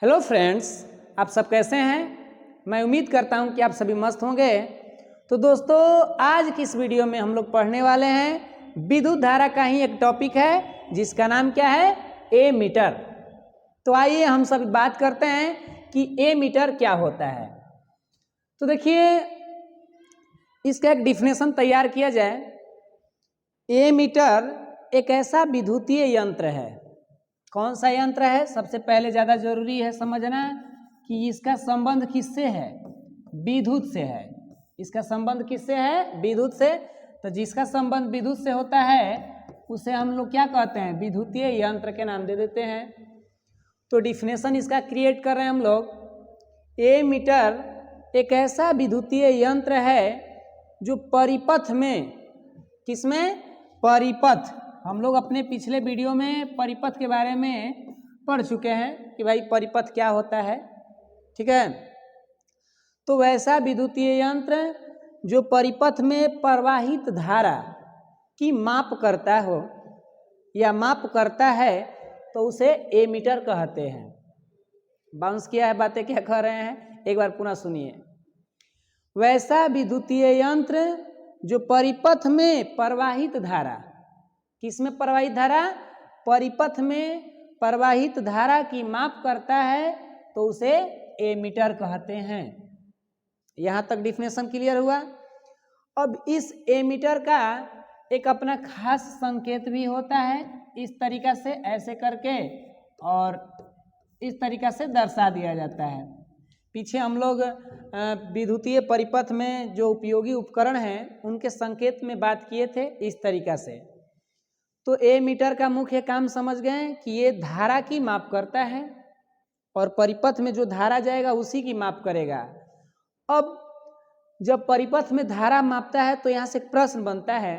Hello friends, आप सब कैसे हैं। मैं उम्मीद करता हूं कि आप सभी मस्त होंगे। तो दोस्तों, आज की इस वीडियो में हम लोग पढ़ने वाले हैं विद्युत धारा का ही एक टॉपिक है जिसका नाम क्या है, ए मीटर। तो आइए हम सब बात करते हैं कि ए मीटर क्या होता है। तो देखिए, इसका एक डिफिनेशन तैयार किया जाए। ए मीटर एक ऐसा विद्युतीय यंत्र है। कौन सा यंत्र है, सबसे पहले ज़्यादा जरूरी है समझना कि इसका संबंध किससे है, विद्युत से है। इसका संबंध किससे है, विद्युत से। तो जिसका संबंध विद्युत से होता है उसे हम लोग क्या कहते हैं, विद्युतीय यंत्र के नाम दे देते हैं। तो डिफिनेशन इसका क्रिएट कर रहे हैं हम लोग। ए मीटर एक ऐसा विद्युतीय यंत्र है जो परिपथ में, किसमें, परिपथ। हम लोग अपने पिछले वीडियो में परिपथ के बारे में पढ़ चुके हैं कि भाई परिपथ क्या होता है, ठीक है। तो वैसा विद्युतीय यंत्र जो परिपथ में प्रवाहित धारा की माप करता हो या माप करता है तो उसे ए मीटर कहते हैं। बाउंस किया है, बातें क्या कह रहे हैं, एक बार पुनः सुनिए। वैसा विद्युतीय यंत्र जो परिपथ में प्रवाहित धारा, किसमें प्रवाहित धारा, परिपथ में प्रवाहित धारा की माप करता है तो उसे ए मीटर कहते हैं। यहां तक डिफिनेशन क्लियर हुआ। अब इस ए मीटर का एक अपना खास संकेत भी होता है। इस तरीका से ऐसे करके और इस तरीका से दर्शा दिया जाता है। पीछे हम लोग विद्युतीय परिपथ में जो उपयोगी उपकरण हैं उनके संकेत में बात किए थे इस तरीका से। तो ए मीटर का मुख्य काम समझ गए कि ये धारा की माप करता है और परिपथ में जो धारा जाएगा उसी की माप करेगा। अब जब परिपथ में धारा मापता है तो यहाँ से एक प्रश्न बनता है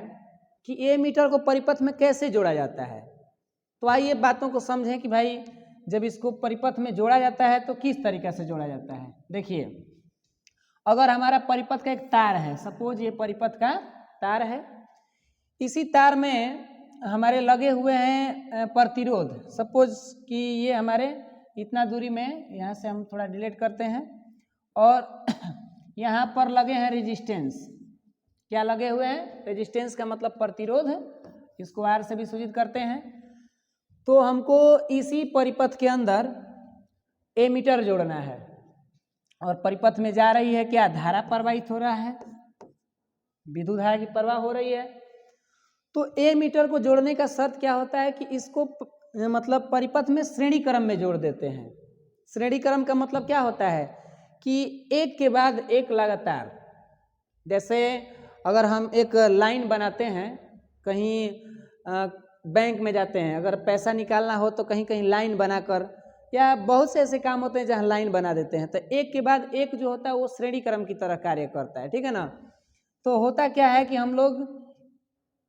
कि ए मीटर को परिपथ में कैसे जोड़ा जाता है। तो आइए बातों को समझें कि भाई जब इसको परिपथ में जोड़ा जाता है तो किस तरीके से जोड़ा जाता है। देखिए, अगर हमारा परिपथ का एक तार है, सपोज ये परिपथ का तार है, इसी तार में हमारे लगे हुए हैं प्रतिरोध। सपोज कि ये हमारे इतना दूरी में, यहाँ से हम थोड़ा डिलीट करते हैं, और यहाँ पर लगे हैं रेजिस्टेंस। क्या लगे हुए हैं, रेजिस्टेंस का मतलब प्रतिरोध, इसको आर से भी सूचित करते हैं। तो हमको इसी परिपथ के अंदर ए मीटर जोड़ना है और परिपथ में जा रही है क्या, धारा प्रवाहित हो रहा है, विद्युत धारा की प्रवाह हो रही है। तो ए मीटर को जोड़ने का शर्त क्या होता है कि इसको मतलब परिपथ में श्रेणी क्रम में जोड़ देते हैं। श्रेणी क्रम का मतलब क्या होता है कि एक के बाद एक लगातार। जैसे अगर हम एक लाइन बनाते हैं, कहीं बैंक में जाते हैं, अगर पैसा निकालना हो तो कहीं कहीं लाइन बनाकर, या बहुत से ऐसे काम होते हैं जहाँ लाइन बना देते हैं। तो एक के बाद एक जो होता है वो श्रेणी क्रम की तरह कार्य करता है, ठीक है ना। तो होता क्या है कि हम लोग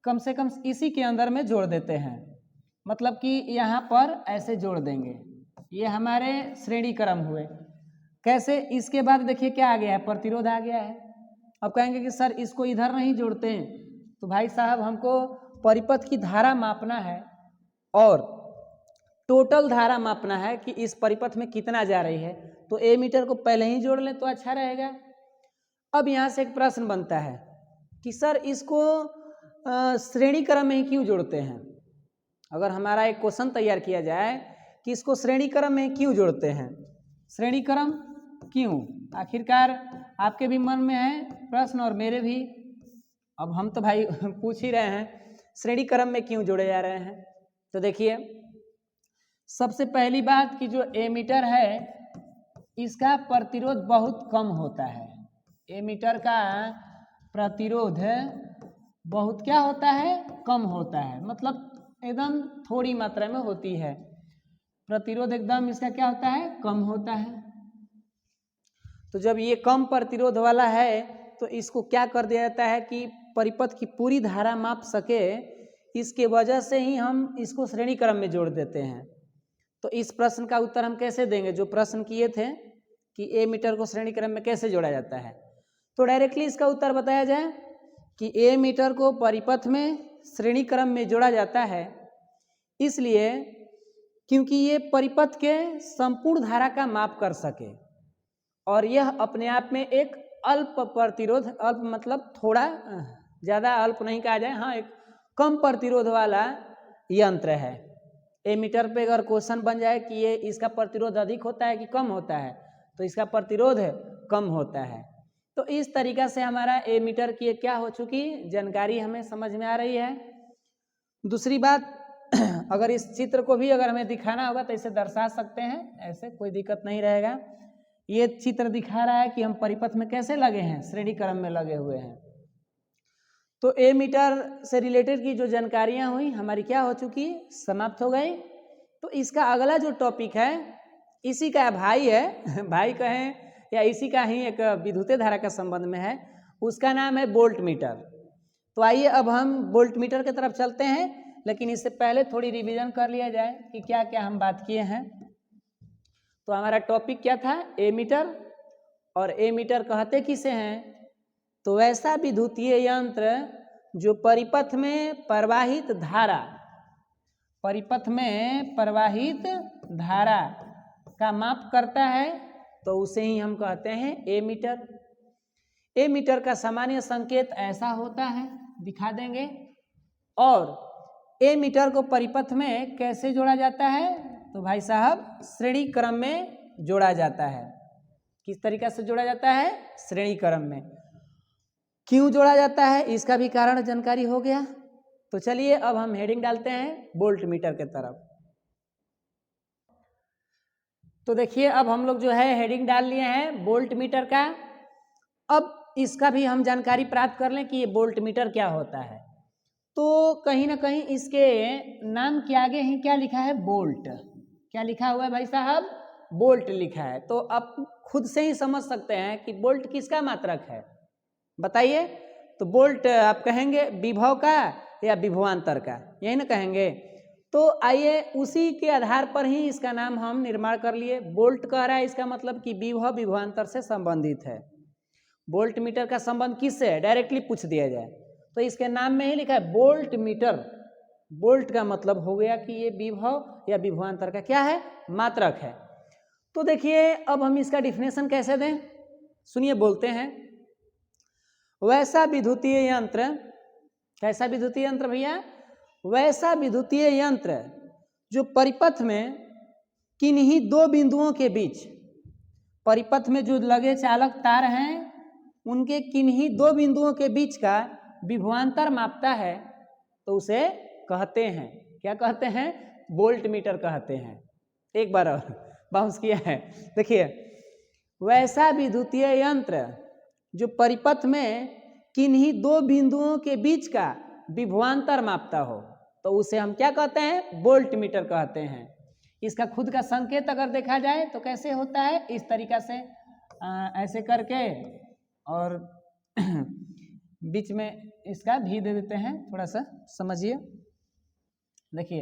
कम से कम इसी के अंदर में जोड़ देते हैं, मतलब कि यहाँ पर ऐसे जोड़ देंगे, ये हमारे श्रेणी क्रम हुए। कैसे, इसके बाद देखिए क्या आ गया है, प्रतिरोध आ गया है। अब कहेंगे कि सर इसको इधर नहीं जोड़ते हैं। तो भाई साहब, हमको परिपथ की धारा मापना है और टोटल धारा मापना है कि इस परिपथ में कितना जा रही है। तो ए मीटर को पहले ही जोड़ लें तो अच्छा रहेगा। अब यहाँ से एक प्रश्न बनता है कि सर इसको श्रेणी क्रम में ही क्यों जोड़ते हैं। अगर हमारा एक क्वेश्चन तैयार किया जाए कि इसको श्रेणी क्रम में क्यों जोड़ते हैं, श्रेणी क्रम क्यों, आखिरकार आपके भी मन में है प्रश्न और मेरे भी। अब हम तो भाई पूछ ही रहे हैं श्रेणी क्रम में क्यों जोड़े जा रहे हैं। तो देखिए, सबसे पहली बात कि जो ए मीटर है इसका प्रतिरोध बहुत कम होता है। ए मीटर का प्रतिरोध बहुत क्या होता है, कम होता है, मतलब एकदम थोड़ी मात्रा में होती है। प्रतिरोध एकदम इसका क्या होता है, कम होता है। तो जब ये कम प्रतिरोध वाला है तो इसको क्या कर दिया जाता है कि परिपथ की पूरी धारा माप सके, इसके वजह से ही हम इसको श्रेणी क्रम में जोड़ देते हैं। तो इस प्रश्न का उत्तर हम कैसे देंगे, जो प्रश्न किए थे कि ए मीटर को श्रेणी क्रम में कैसे जोड़ा जाता है। तो डायरेक्टली इसका उत्तर बताया जाए कि ए मीटर को परिपथ में श्रेणी क्रम में जोड़ा जाता है इसलिए क्योंकि ये परिपथ के संपूर्ण धारा का माप कर सके और यह अपने आप में एक अल्प प्रतिरोध, अल्प मतलब थोड़ा, ज़्यादा अल्प नहीं कहा जाए, हाँ, एक कम प्रतिरोध वाला यंत्र है। एमीटर पे अगर क्वेश्चन बन जाए कि ये इसका प्रतिरोध अधिक होता है कि कम होता है, तो इसका प्रतिरोध कम होता है। तो इस तरीक़ा से हमारा एमीटर की क्या हो चुकी जानकारी हमें समझ में आ रही है। दूसरी बात, अगर इस चित्र को भी अगर हमें दिखाना होगा तो इसे दर्शा सकते हैं, ऐसे कोई दिक्कत नहीं रहेगा। ये चित्र दिखा रहा है कि हम परिपथ में कैसे लगे हैं, श्रेणी क्रम में लगे हुए हैं। तो एमीटर से रिलेटेड की जो जानकारियां हुई हमारी क्या हो चुकी, समाप्त हो गई। तो इसका अगला जो टॉपिक है इसी का भाई है, भाई कहें या इसी का ही एक विद्युतीय धारा का संबंध में है, उसका नाम है वोल्ट मीटर। तो आइए अब हम वोल्ट मीटर की तरफ चलते हैं, लेकिन इससे पहले थोड़ी रिवीजन कर लिया जाए कि क्या क्या हम बात किए हैं। तो हमारा टॉपिक क्या था, एमीटर। और एमीटर कहते किसे हैं, तो वैसा विद्युतीय यंत्र जो परिपथ में प्रवाहित धारा, परिपथ में प्रवाहित धारा का माप करता है, तो उसे ही हम कहते हैं एमीटर। एमीटर का सामान्य संकेत ऐसा होता है, दिखा देंगे। और एमीटर को परिपथ में कैसे जोड़ा जाता है, तो भाई साहब श्रेणी क्रम में जोड़ा जाता है। किस तरीका से जोड़ा जाता है, श्रेणी क्रम में। क्यों जोड़ा जाता है इसका भी कारण जानकारी हो गया। तो चलिए अब हम हेडिंग डालते हैं वोल्ट मीटर के तरफ। तो देखिए अब हम लोग जो है हेडिंग डाल लिए हैं वोल्ट मीटर का। अब इसका भी हम जानकारी प्राप्त कर लें कि ये वोल्ट मीटर क्या होता है। तो कहीं ना कहीं इसके नाम के आगे ही क्या लिखा है, वोल्ट। क्या लिखा हुआ है भाई साहब, वोल्ट लिखा है। तो आप खुद से ही समझ सकते हैं कि वोल्ट किसका मात्रक है, बताइए। तो वोल्ट आप कहेंगे विभव का या विभवांतर का, यही ना कहेंगे। तो आइए उसी के आधार पर ही इसका नाम हम निर्माण कर लिए। वोल्ट कह रहा है, इसका मतलब कि विभव विभवांतर से संबंधित है। वोल्ट मीटर का संबंध किससे है, डायरेक्टली पूछ दिया जाए तो इसके नाम में ही लिखा है वोल्ट मीटर। वोल्ट का मतलब हो गया कि ये विभव या विभवांतर का क्या है, मात्रक है। तो देखिए अब हम इसका डिफिनेशन कैसे दें, सुनिए बोलते हैं। वैसा विद्युतीय यंत्र, कैसा विद्युतीय यंत्र भैया, वैसा विद्युतीय यंत्र जो परिपथ में किन्हीं दो बिंदुओं के बीच, परिपथ में जो लगे चालक तार हैं उनके किन्हीं दो बिंदुओं के बीच का विभवांतर मापता है, तो उसे कहते हैं, क्या कहते हैं, वोल्ट मीटर कहते हैं। एक बार और बाउंस किया है, देखिए। वैसा विद्युतीय यंत्र जो परिपथ में किन्हीं दो बिंदुओं के बीच का विभवांतर मापता हो, तो उसे हम क्या कहते हैं, वोल्ट मीटर कहते हैं। इसका खुद का संकेत अगर देखा जाए तो कैसे होता है, इस तरीका से ऐसे करके और बीच में इसका भी दे देते हैं, थोड़ा सा समझिए। देखिए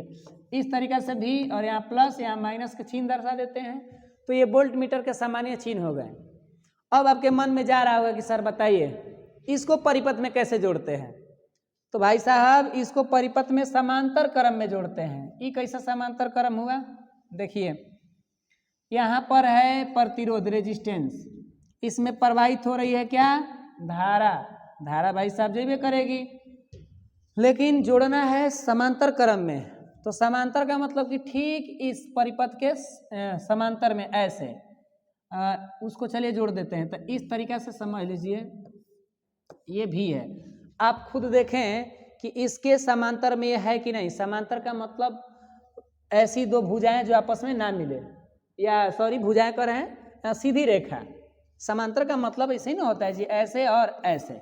इस तरीका से भी, और यहाँ प्लस यहाँ माइनस के चिन्ह दर्शा देते हैं। तो ये वोल्ट मीटर के सामान्य चिन्ह हो गए। अब आपके मन में जा रहा होगा कि सर बताइए इसको परिपथ में कैसे जोड़ते हैं। तो भाई साहब इसको परिपथ में समांतर क्रम में जोड़ते हैं। ये कैसा समांतर क्रम हुआ, देखिए यहाँ पर है प्रतिरोध, रेजिस्टेंस, इसमें प्रवाहित हो रही है क्या, धारा। धारा भाई साहब जेबे करेगी, लेकिन जोड़ना है समांतर क्रम में। तो समांतर का मतलब कि ठीक इस परिपथ के समांतर में ऐसे उसको चलिए जोड़ देते हैं। तो इस तरीका से समझ लीजिए, ये भी है। आप खुद देखें कि इसके समांतर में है कि नहीं। समांतर का मतलब ऐसी दो भुजाएं जो आपस में ना मिले, या सॉरी भुजाएं कर रहे हैं, सीधी रेखा। समांतर का मतलब ऐसे ही ना होता है जी, ऐसे और ऐसे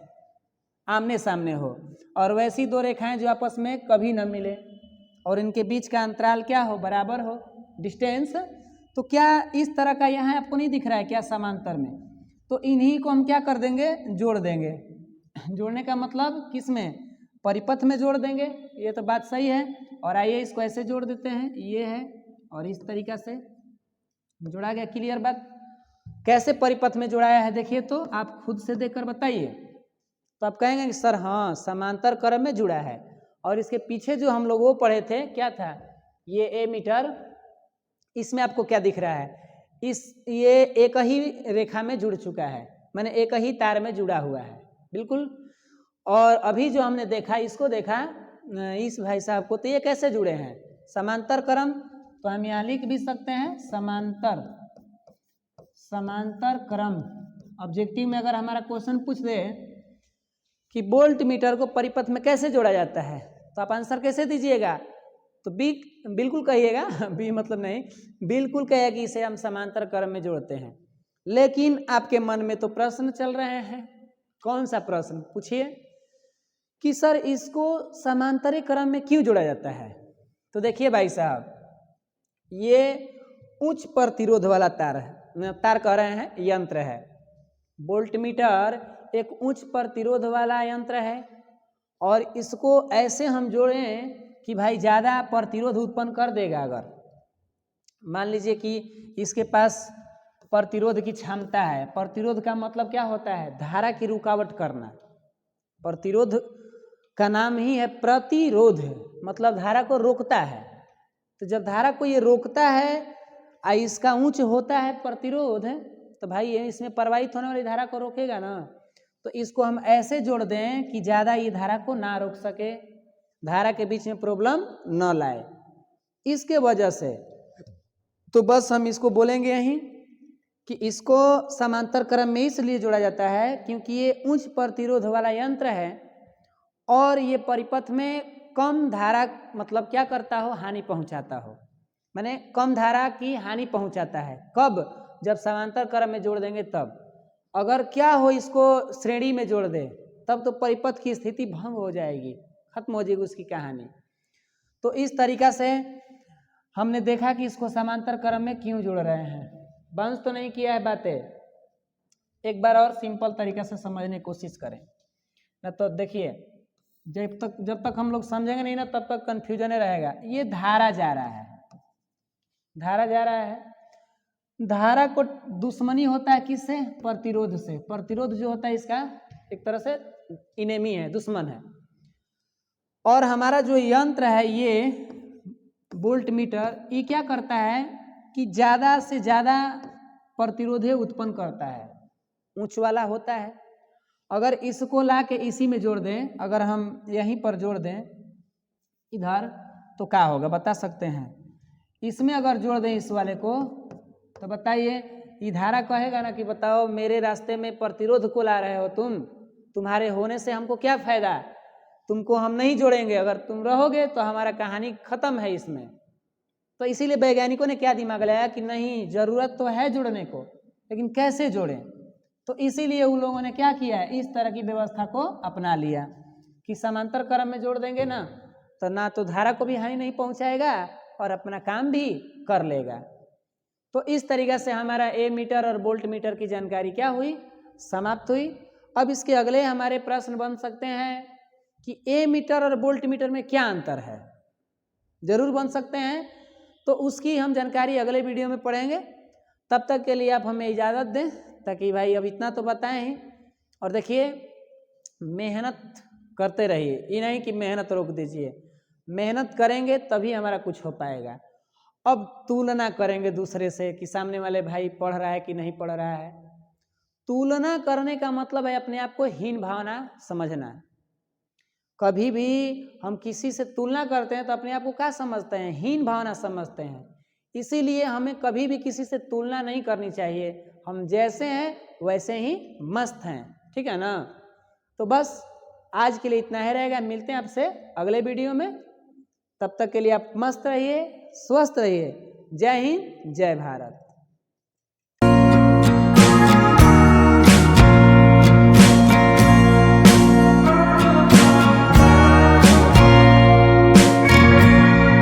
आमने सामने हो, और वैसी दो रेखाएं जो आपस में कभी न मिले और इनके बीच का अंतराल क्या हो, बराबर हो, डिस्टेंस। तो क्या इस तरह का यहाँ आपको नहीं दिख रहा है क्या समांतर में, तो इन्हीं को हम क्या कर देंगे, जोड़ देंगे। जोड़ने का मतलब किस में, परिपथ में जोड़ देंगे, ये तो बात सही है। और आइए इसको ऐसे जोड़ देते हैं, ये है और इस तरीका से जोड़ा गया। क्लियर बात, कैसे परिपथ में जोड़ाया है देखिए, तो आप खुद से देखकर बताइए। तो आप कहेंगे कि सर हाँ समांतर क्रम में जुड़ा है। और इसके पीछे जो हम लोग वो पढ़े थे क्या था, ये एमीटर इसमें आपको क्या दिख रहा है, ये एक ही रेखा में जुड़ चुका है, माने एक ही तार में जुड़ा हुआ है बिल्कुल। और अभी जो हमने देखा, इसको देखा इस भाई साहब को, तो ये कैसे जुड़े हैं, समांतर क्रम। तो हम यहाँ लिख भी सकते हैं समांतर क्रम। ऑब्जेक्टिव में अगर हमारा क्वेश्चन पूछ दे कि वोल्ट मीटर को परिपथ में कैसे जोड़ा जाता है, तो आप आंसर कैसे दीजिएगा, तो बिल्कुल कहिएगा, बी मतलब नहीं, बिल्कुल कहिएगा कि इसे हम समांतर क्रम में जोड़ते हैं। लेकिन आपके मन में तो प्रश्न चल रहे हैं, कौन सा प्रश्न पूछिए कि सर इसको समांतरी क्रम में क्यों जोड़ा जाता है। तो देखिए भाई साहब, ये उच्च प्रतिरोध वाला तार कह रहे हैं, यंत्र है। वोल्टमीटर एक उच्च प्रतिरोध वाला यंत्र है और इसको ऐसे हम जोड़ें कि भाई ज़्यादा प्रतिरोध उत्पन्न कर देगा। अगर मान लीजिए कि इसके पास प्रतिरोध की क्षमता है, प्रतिरोध का मतलब क्या होता है, धारा की रुकावट करना। प्रतिरोध का नाम ही है प्रतिरोध, मतलब धारा को रोकता है। तो जब धारा को ये रोकता है और इसका उच्च होता है प्रतिरोध, तो भाई ये इसमें प्रवाहित होने वाली धारा को रोकेगा ना। तो इसको हम ऐसे जोड़ दें कि ज़्यादा ये धारा को ना रोक सके, धारा के बीच में प्रॉब्लम न लाए, इसके वजह से। तो बस हम इसको बोलेंगे यहीं कि इसको समांतर क्रम में इसलिए जोड़ा जाता है क्योंकि ये उच्च प्रतिरोध वाला यंत्र है और ये परिपथ में कम धारा मतलब क्या करता हो, हानि पहुंचाता हो, माने कम धारा की हानि पहुंचाता है। कब, जब समांतर क्रम में जोड़ देंगे तब। अगर क्या हो, इसको श्रेणी में जोड़ दे तब तो परिपथ की स्थिति भंग हो जाएगी, खत्म हो जाएगी उसकी कहानी। तो इस तरीका से हमने देखा कि इसको समांतर क्रम में क्यों जोड़ रहे हैं। बंस तो नहीं किया है बातें, एक बार और सिंपल तरीका से समझने की कोशिश करें ना। तो देखिए, जब तक हम लोग समझेंगे नहीं ना तब तक कन्फ्यूजन रहेगा। ये धारा जा रहा है, धारा जा रहा है, धारा को दुश्मनी होता है किससे, प्रतिरोध से। प्रतिरोध जो होता है इसका एक तरह से इनेमी है, दुश्मन है। और हमारा जो यंत्र है ये वोल्टमीटर, ये क्या करता है कि ज़्यादा से ज़्यादा प्रतिरोधे उत्पन्न करता है, ऊंच वाला होता है। अगर इसको ला के इसी में जोड़ दें, अगर हम यहीं पर जोड़ दें इधर, तो क्या होगा बता सकते हैं। इसमें अगर जोड़ दें इस वाले को, तो बताइए, ये धारा कहेगा ना कि बताओ मेरे रास्ते में प्रतिरोध को ला रहे हो तुम्हारे होने से हमको क्या फायदा, तुमको हम नहीं जोड़ेंगे, अगर तुम रहोगे तो हमारा कहानी खत्म है इसमें। तो इसीलिए वैज्ञानिकों ने क्या दिमाग लगाया कि नहीं, जरूरत तो है जोड़ने को, लेकिन कैसे जोड़ें। तो इसीलिए उन लोगों ने क्या किया है, इस तरह की व्यवस्था को अपना लिया कि समांतर क्रम में जोड़ देंगे ना, तो ना तो धारा को भी हानि नहीं पहुंचाएगा और अपना काम भी कर लेगा। तो इस तरीके से हमारा ए मीटर और वोल्ट मीटर की जानकारी क्या हुई, समाप्त हुई। अब इसके अगले हमारे प्रश्न बन सकते हैं कि ए मीटर और वोल्ट मीटर में क्या अंतर है, जरूर बन सकते हैं। तो उसकी हम जानकारी अगले वीडियो में पढ़ेंगे। तब तक के लिए आप हमें इजाज़त दें, ताकि भाई अब इतना तो बताएं ही। और देखिए, मेहनत करते रहिए, ये नहीं कि मेहनत रोक दीजिए, मेहनत करेंगे तभी हमारा कुछ हो पाएगा। अब तुलना करेंगे दूसरे से कि सामने वाले भाई पढ़ रहा है कि नहीं पढ़ रहा है। तुलना करने का मतलब है अपने आप को हीन भावना समझना। कभी भी हम किसी से तुलना करते हैं तो अपने आप को क्या समझते हैं, हीन भावना समझते हैं। इसीलिए हमें कभी भी किसी से तुलना नहीं करनी चाहिए। हम जैसे हैं वैसे ही मस्त हैं, ठीक है ना। तो बस आज के लिए इतना ही रहेगा, मिलते हैं आपसे अगले वीडियो में। तब तक के लिए आप मस्त रहिए, स्वस्थ रहिए। जय हिंद, जय भारत।